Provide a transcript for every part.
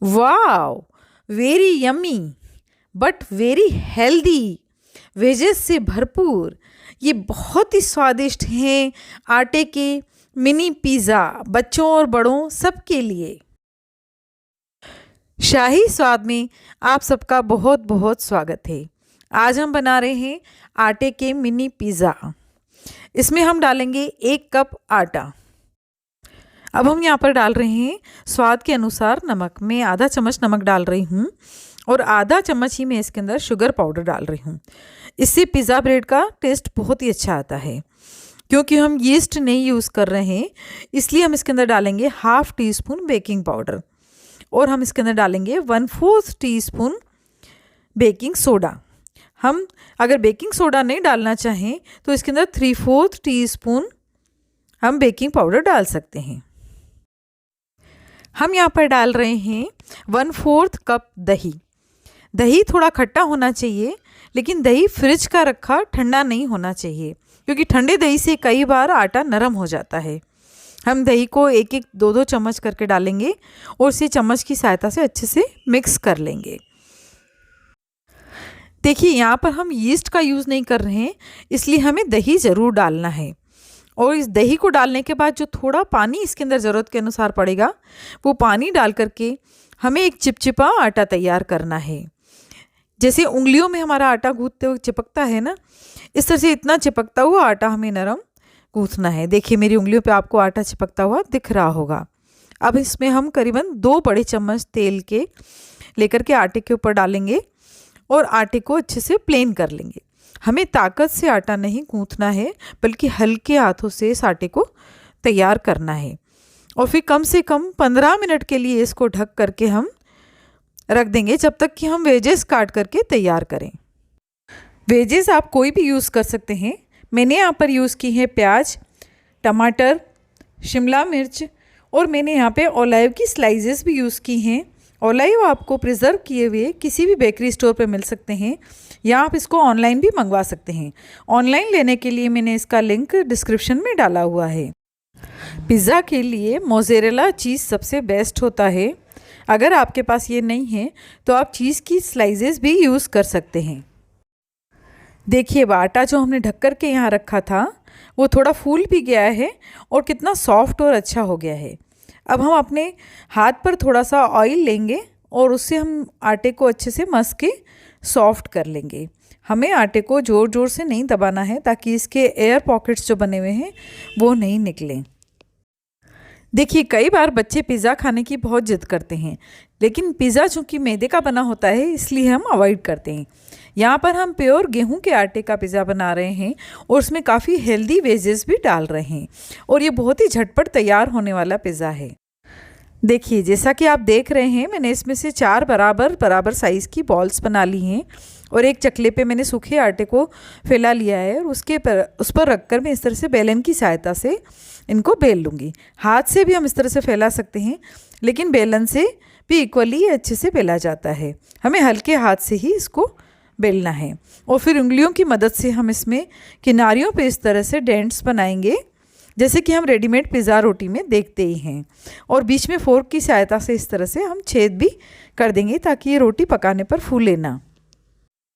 Wow, very yummy but very healthy, wages से भरपूर। ये बहुत ही स्वादिष्ट हैं आटे के मिनी पिज़्ज़ा, बच्चों और बड़ों सबके लिए। शाही स्वाद में आप सबका बहुत बहुत स्वागत है। आज हम बना रहे हैं आटे के मिनी पिज़्ज़ा। इसमें हम डालेंगे 1 कप आटा। अब हम यहाँ पर डाल रहे हैं स्वाद के अनुसार नमक। मैं आधा चम्मच नमक डाल रही हूँ और आधा चम्मच ही मैं इसके अंदर शुगर पाउडर डाल रही हूँ। इससे पिज़्ज़ा ब्रेड का टेस्ट बहुत ही अच्छा आता है। क्योंकि हम यीस्ट नहीं यूज़ कर रहे हैं, इसलिए हम इसके अंदर डालेंगे ½ टीस्पून बेकिंग पाउडर और हम इसके अंदर डालेंगे 1/4 टीस्पून बेकिंग सोडा। हम अगर बेकिंग सोडा नहीं डालना चाहें तो इसके अंदर 3/4 टीस्पून हम बेकिंग पाउडर डाल सकते हैं। हम यहाँ पर डाल रहे हैं 1/4 कप दही। दही थोड़ा खट्टा होना चाहिए, लेकिन दही फ्रिज का रखा ठंडा नहीं होना चाहिए, क्योंकि ठंडे दही से कई बार आटा नरम हो जाता है। हम दही को 1-1, 2-2 चम्मच करके डालेंगे और इसे चम्मच की सहायता से अच्छे से मिक्स कर लेंगे। देखिए, यहाँ पर हम यीस्ट का यूज़ नहीं कर रहे हैं, इसलिए हमें दही ज़रूर डालना है। और इस दही को डालने के बाद जो थोड़ा पानी इसके अंदर ज़रूरत के अनुसार पड़ेगा, वो पानी डाल करके हमें एक चिपचिपा आटा तैयार करना है। जैसे उंगलियों में हमारा आटा गूँथते हुए चिपकता है ना, इस तरह से इतना चिपकता हुआ आटा हमें नरम गूँथना है। देखिए, मेरी उंगलियों पे आपको आटा चिपकता हुआ दिख रहा होगा। अब इसमें हम करीबन 2 बड़े चम्मच तेल के लेकर के आटे के ऊपर डालेंगे और आटे को अच्छे से प्लेन कर लेंगे। हमें ताकत से आटा नहीं गूँथना है, बल्कि हल्के हाथों से इस आटे को तैयार करना है। और फिर कम से कम 15 मिनट के लिए इसको ढक करके हम रख देंगे, जब तक कि हम वेजेस काट करके तैयार करें। वेजेस आप कोई भी यूज़ कर सकते हैं। मैंने यहाँ पर यूज़ की है प्याज, टमाटर, शिमला मिर्च और मैंने यहाँ पे ऑलिव की स्लाइसेस भी यूज़ की हैं। ऑलिव आपको प्रिजर्व किए हुए किसी भी बेकरी स्टोर पे मिल सकते हैं, या आप इसको ऑनलाइन भी मंगवा सकते हैं। ऑनलाइन लेने के लिए मैंने इसका लिंक डिस्क्रिप्शन में डाला हुआ है। पिज़्ज़ा के लिए मोज़रेला चीज़ सबसे बेस्ट होता है। अगर आपके पास ये नहीं है तो आप चीज़ की स्लाइसेस भी यूज़ कर सकते हैं। देखिए, आटा जो हमने ढक कर के यहाँ रखा था वो थोड़ा फूल भी गया है और कितना सॉफ्ट और अच्छा हो गया है। अब हम अपने हाथ पर थोड़ा सा ऑयल लेंगे और उससे हम आटे को अच्छे से मस के सॉफ्ट कर लेंगे। हमें आटे को ज़ोर ज़ोर से नहीं दबाना है, ताकि इसके एयर पॉकेट्स जो बने हुए हैं वो नहीं निकलें। देखिए, कई बार बच्चे पिज़्ज़ा खाने की बहुत जिद करते हैं, लेकिन पिज़्ज़ा चूँकि मैदे का बना होता है, इसलिए हम अवॉइड करते हैं। यहाँ पर हम प्योर गेहूं के आटे का पिज़्ज़ा बना रहे हैं और उसमें काफ़ी हेल्दी वेजेस भी डाल रहे हैं, और ये बहुत ही झटपट तैयार होने वाला पिज़्ज़ा है। देखिए, जैसा कि आप देख रहे हैं, मैंने इसमें से 4 बराबर साइज़ की बॉल्स बना ली हैं और एक चकले पे मैंने सूखे आटे को फैला लिया है और उस पर रखकर मैं इस तरह से बेलन की सहायता से इनको बेल लूँगी। हाथ से भी हम इस तरह से फैला सकते हैं, लेकिन बेलन से भी इक्वली अच्छे से बेला जाता है। हमें हल्के हाथ से ही इसको बेलना है और फिर उंगलियों की मदद से हम इसमें किनारियों पे इस तरह से डेंट्स बनाएंगे, जैसे कि हम रेडीमेड पिज़्ज़ा रोटी में देखते ही हैं। और बीच में फोर्क की सहायता से इस तरह से हम छेद भी कर देंगे, ताकि ये रोटी पकाने पर फूले ना।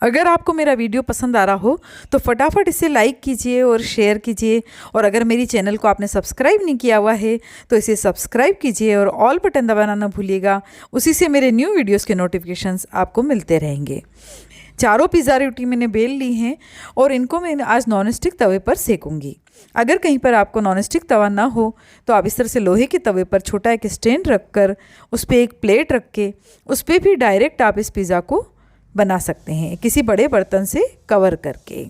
अगर आपको मेरा वीडियो पसंद आ रहा हो तो फटाफट इसे लाइक कीजिए और शेयर कीजिए, और अगर मेरी चैनल को आपने सब्सक्राइब नहीं किया हुआ है तो इसे सब्सक्राइब कीजिए और ऑल बटन दबाना ना भूलिएगा। उसी से मेरे न्यू वीडियोस के नोटिफिकेशंस आपको मिलते रहेंगे। चारों पिज़्ज़ा रोटी मैंने बेल ली हैं और इनको मैं आज नॉनस्टिक तवे पर सेकूंगी। अगर कहीं पर आपको नॉनस्टिक तवा ना हो तो आप इस तरह से लोहे के तवे पर छोटा एक स्टैंड रखकर उस पर एक प्लेट रख के उस पर भी डायरेक्ट आप इस पिज़्ज़ा को बना सकते हैं, किसी बड़े बर्तन से कवर करके।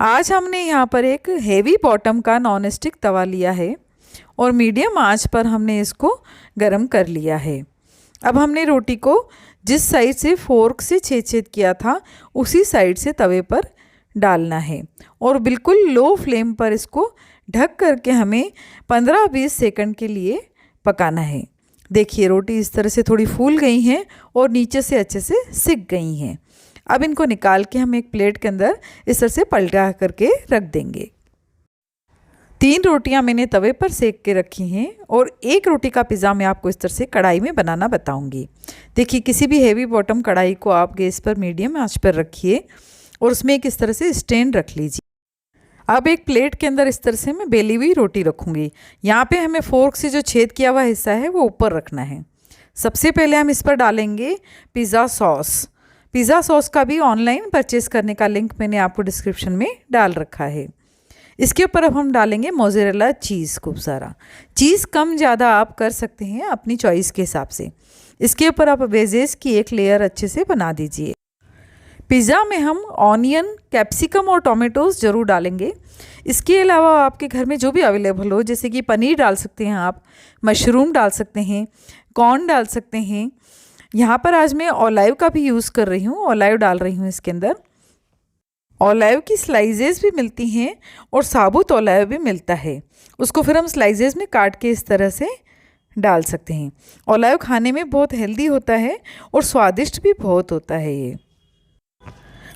आज हमने यहाँ पर एक हेवी बॉटम का नॉनस्टिक तवा लिया है और मीडियम आंच पर हमने इसको गरम कर लिया है। अब हमने रोटी को जिस साइड से फोर्क से छेद किया था उसी साइड से तवे पर डालना है और बिल्कुल लो फ्लेम पर इसको ढक करके हमें 15-20 सेकंड के लिए पकाना है। देखिए, रोटी इस तरह से थोड़ी फूल गई हैं और नीचे से अच्छे से सिक गई हैं। अब इनको निकाल के हम एक प्लेट के अंदर इस तरह से पलटा करके रख देंगे। 3 रोटियां मैंने तवे पर सेक के रखी हैं और 1 रोटी का पिज़्ज़ा मैं आपको इस तरह से कढ़ाई में बनाना बताऊंगी। देखिए, किसी भी हेवी बॉटम कढ़ाई को आप गैस पर मीडियम आंच पर रखिए और उसमें एक इस तरह से स्टैंड रख लीजिए। अब एक प्लेट के अंदर इस तरह से मैं बेली हुई रोटी रखूँगी। यहाँ पे हमें फोर्क से जो छेद किया हुआ हिस्सा है वो ऊपर रखना है। सबसे पहले हम इस पर डालेंगे पिज़्ज़ा सॉस। पिज़्ज़ा सॉस का भी ऑनलाइन परचेस करने का लिंक मैंने आपको डिस्क्रिप्शन में डाल रखा है। इसके ऊपर अब हम डालेंगे मोज़रेला चीज़, खूब सारा चीज़, कम ज़्यादा आप कर सकते हैं अपनी चॉइस के हिसाब से। इसके ऊपर आप वेजेस की एक लेयर अच्छे से बना दीजिए। पिज़्ज़ा में हम ऑनियन, कैप्सिकम और टोमेटोज़ ज़रूर डालेंगे। इसके अलावा आपके घर में जो भी अवेलेबल हो, जैसे कि पनीर डाल सकते हैं आप, मशरूम डाल सकते हैं, कॉर्न डाल सकते हैं। यहाँ पर आज मैं ऑलिव का भी यूज़ कर रही हूँ, ऑलिव डाल रही हूँ इसके अंदर। ऑलिव की स्लाइसेस भी मिलती हैं और साबुत ऑलिव भी मिलता है, उसको फिर हम स्लाइसेस में काट के इस तरह से डाल सकते हैं। ऑलिव खाने में बहुत हेल्दी होता है और स्वादिष्ट भी बहुत होता है। ये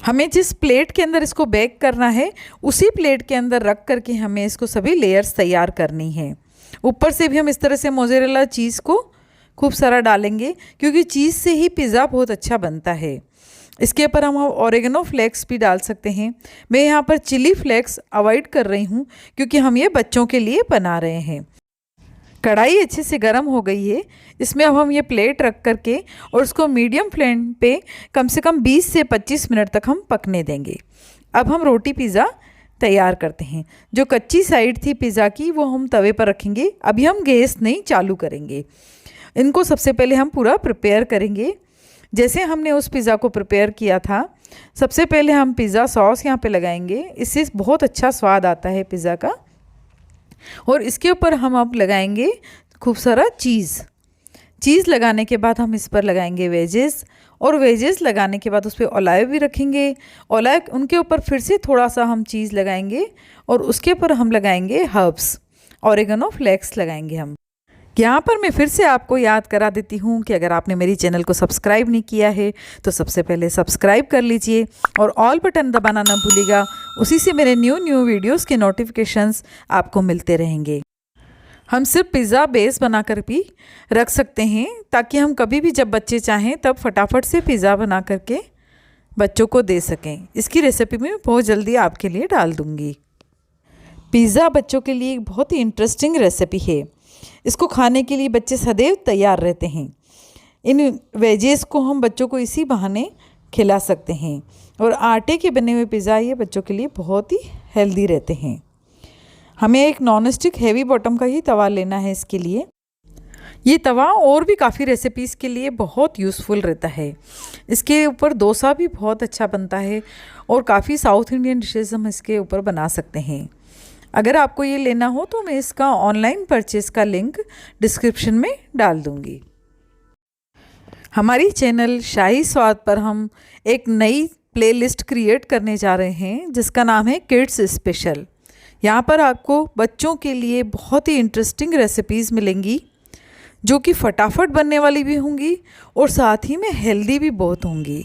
हमें जिस प्लेट के अंदर इसको बेक करना है उसी प्लेट के अंदर रख करके हमें इसको सभी लेयर्स तैयार करनी है। ऊपर से भी हम इस तरह से मोज़रेला चीज़ को खूब सारा डालेंगे, क्योंकि चीज़ से ही पिज़्ज़ा बहुत अच्छा बनता है। इसके ऊपर हम ऑरिगेनो फ्लेक्स भी डाल सकते हैं। मैं यहाँ पर चिली फ्लेक्स अवॉइड कर रही हूँ क्योंकि हम ये बच्चों के लिए बना रहे हैं। कढ़ाई अच्छे से गर्म हो गई है। इसमें अब हम ये प्लेट रख करके और उसको मीडियम फ्लेम पे कम से कम 20 से 25 मिनट तक हम पकने देंगे। अब हम रोटी पिज़्ज़ा तैयार करते हैं। जो कच्ची साइड थी पिज़्ज़ा की वो हम तवे पर रखेंगे। अभी हम गैस नहीं चालू करेंगे। इनको सबसे पहले हम पूरा प्रिपेयर करेंगे जैसे हमने उस पिज़्ज़ा को प्रिपेयर किया था। सबसे पहले हम पिज़्ज़ा सॉस यहाँ पे लगाएंगे, इससे बहुत अच्छा स्वाद आता है पिज़्ज़ा का। और इसके ऊपर हम अब लगाएंगे खूब सारा चीज़ लगाने के बाद हम इस पर लगाएंगे वेजेस, और वेजेस लगाने के बाद उस पर ऑलिव भी रखेंगे। ऑलिव उनके ऊपर फिर से थोड़ा सा हम चीज़ लगाएंगे और उसके ऊपर हम लगाएंगे हर्ब्स, ऑरिगेनो फ्लेक्स लगाएंगे हम। यहाँ पर मैं फिर से आपको याद करा देती हूँ कि अगर आपने मेरी चैनल को सब्सक्राइब नहीं किया है तो सबसे पहले सब्सक्राइब कर लीजिए और ऑल बटन दबाना ना भूलिएगा। उसी से मेरे न्यू वीडियोस के नोटिफिकेशंस आपको मिलते रहेंगे। हम सिर्फ पिज़्ज़ा बेस बनाकर भी रख सकते हैं ताकि हम कभी भी जब बच्चे चाहें तब फटाफट से पिज़्ज़ा बना करके बच्चों को दे सकें। इसकी रेसिपी मैं बहुत जल्दी आपके लिए डाल दूँगी। पिज़्ज़ा बच्चों के लिए एक बहुत ही इंटरेस्टिंग रेसिपी है। इसको खाने के लिए बच्चे सदैव तैयार रहते हैं। इन वेजेस को हम बच्चों को इसी बहाने खिला सकते हैं और आटे के बने हुए पिज़्ज़ा ये बच्चों के लिए बहुत ही हेल्दी रहते हैं। हमें एक नॉन स्टिक हैवी बॉटम का ही तवा लेना है इसके लिए। ये तवा और भी काफ़ी रेसिपीज़ के लिए बहुत यूज़फुल रहता है। इसके ऊपर डोसा भी बहुत अच्छा बनता है और काफ़ी साउथ इंडियन डिशेज़ हम इसके ऊपर बना सकते हैं। अगर आपको ये लेना हो तो मैं इसका ऑनलाइन परचेस का लिंक डिस्क्रिप्शन में डाल दूँगी। हमारी चैनल शाही स्वाद पर हम एक नई प्लेलिस्ट क्रिएट करने जा रहे हैं जिसका नाम है किड्स स्पेशल। यहाँ पर आपको बच्चों के लिए बहुत ही इंटरेस्टिंग रेसिपीज़ मिलेंगी जो कि फटाफट बनने वाली भी होंगी और साथ ही में हेल्दी भी बहुत होंगी।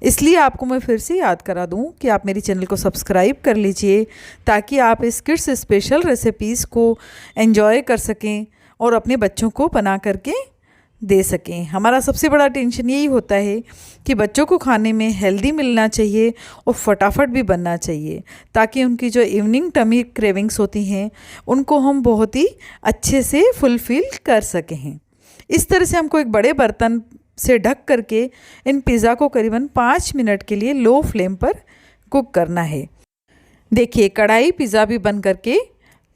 इसलिए आपको मैं फिर से याद करा दूं कि आप मेरी चैनल को सब्सक्राइब कर लीजिए ताकि आप इस किड्स स्पेशल रेसिपीज़ को एंजॉय कर सकें और अपने बच्चों को बना करके दे सकें। हमारा सबसे बड़ा टेंशन यही होता है कि बच्चों को खाने में हेल्दी मिलना चाहिए और फटाफट भी बनना चाहिए ताकि उनकी जो इवनिंग टमी क्रेविंग्स होती हैं उनको हम बहुत ही अच्छे से फुलफ़िल कर सकें। इस तरह से हमको एक बड़े बर्तन से ढक करके इन पिज़्ज़ा को करीबन 5 मिनट के लिए लो फ्लेम पर कुक करना है। देखिए, कढ़ाई पिज़्ज़ा भी बन करके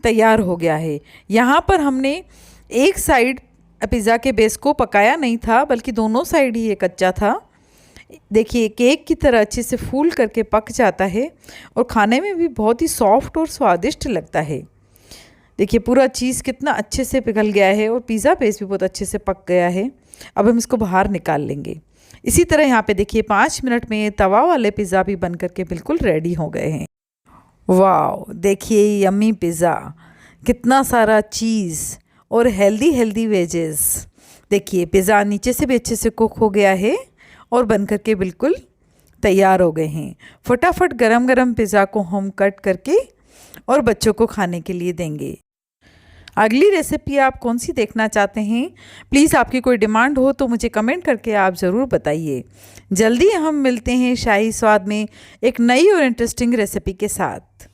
तैयार हो गया है। यहाँ पर हमने एक साइड पिज़्ज़ा के बेस को पकाया नहीं था बल्कि दोनों साइड ही ये कच्चा था। देखिए, केक की तरह अच्छे से फूल करके पक जाता है और खाने में भी बहुत ही सॉफ्ट और स्वादिष्ट लगता है। देखिए, पूरा चीज़ कितना अच्छे से पिघल गया है और पिज़्ज़ा बेस भी बहुत अच्छे से पक गया है। अब हम इसको बाहर निकाल लेंगे। इसी तरह यहाँ पे देखिए 5 मिनट में तवा वाले पिज़्ज़ा भी बन करके बिल्कुल रेडी हो गए हैं। वाओ, देखिए यम्मी पिज़्ज़ा, कितना सारा चीज़ और हेल्दी वेजेस। देखिए, पिज़्ज़ा नीचे से भी अच्छे से कुक हो गया है और बन करके बिल्कुल तैयार हो गए हैं। फटाफट गरम गरम पिज़्ज़ा को हम कट करके और बच्चों को खाने के लिए देंगे। अगली रेसिपी आप कौन सी देखना चाहते हैं? प्लीज़ आपकी कोई डिमांड हो तो मुझे कमेंट करके आप ज़रूर बताइए। जल्दी हम मिलते हैं शाही स्वाद में एक नई और इंटरेस्टिंग रेसिपी के साथ।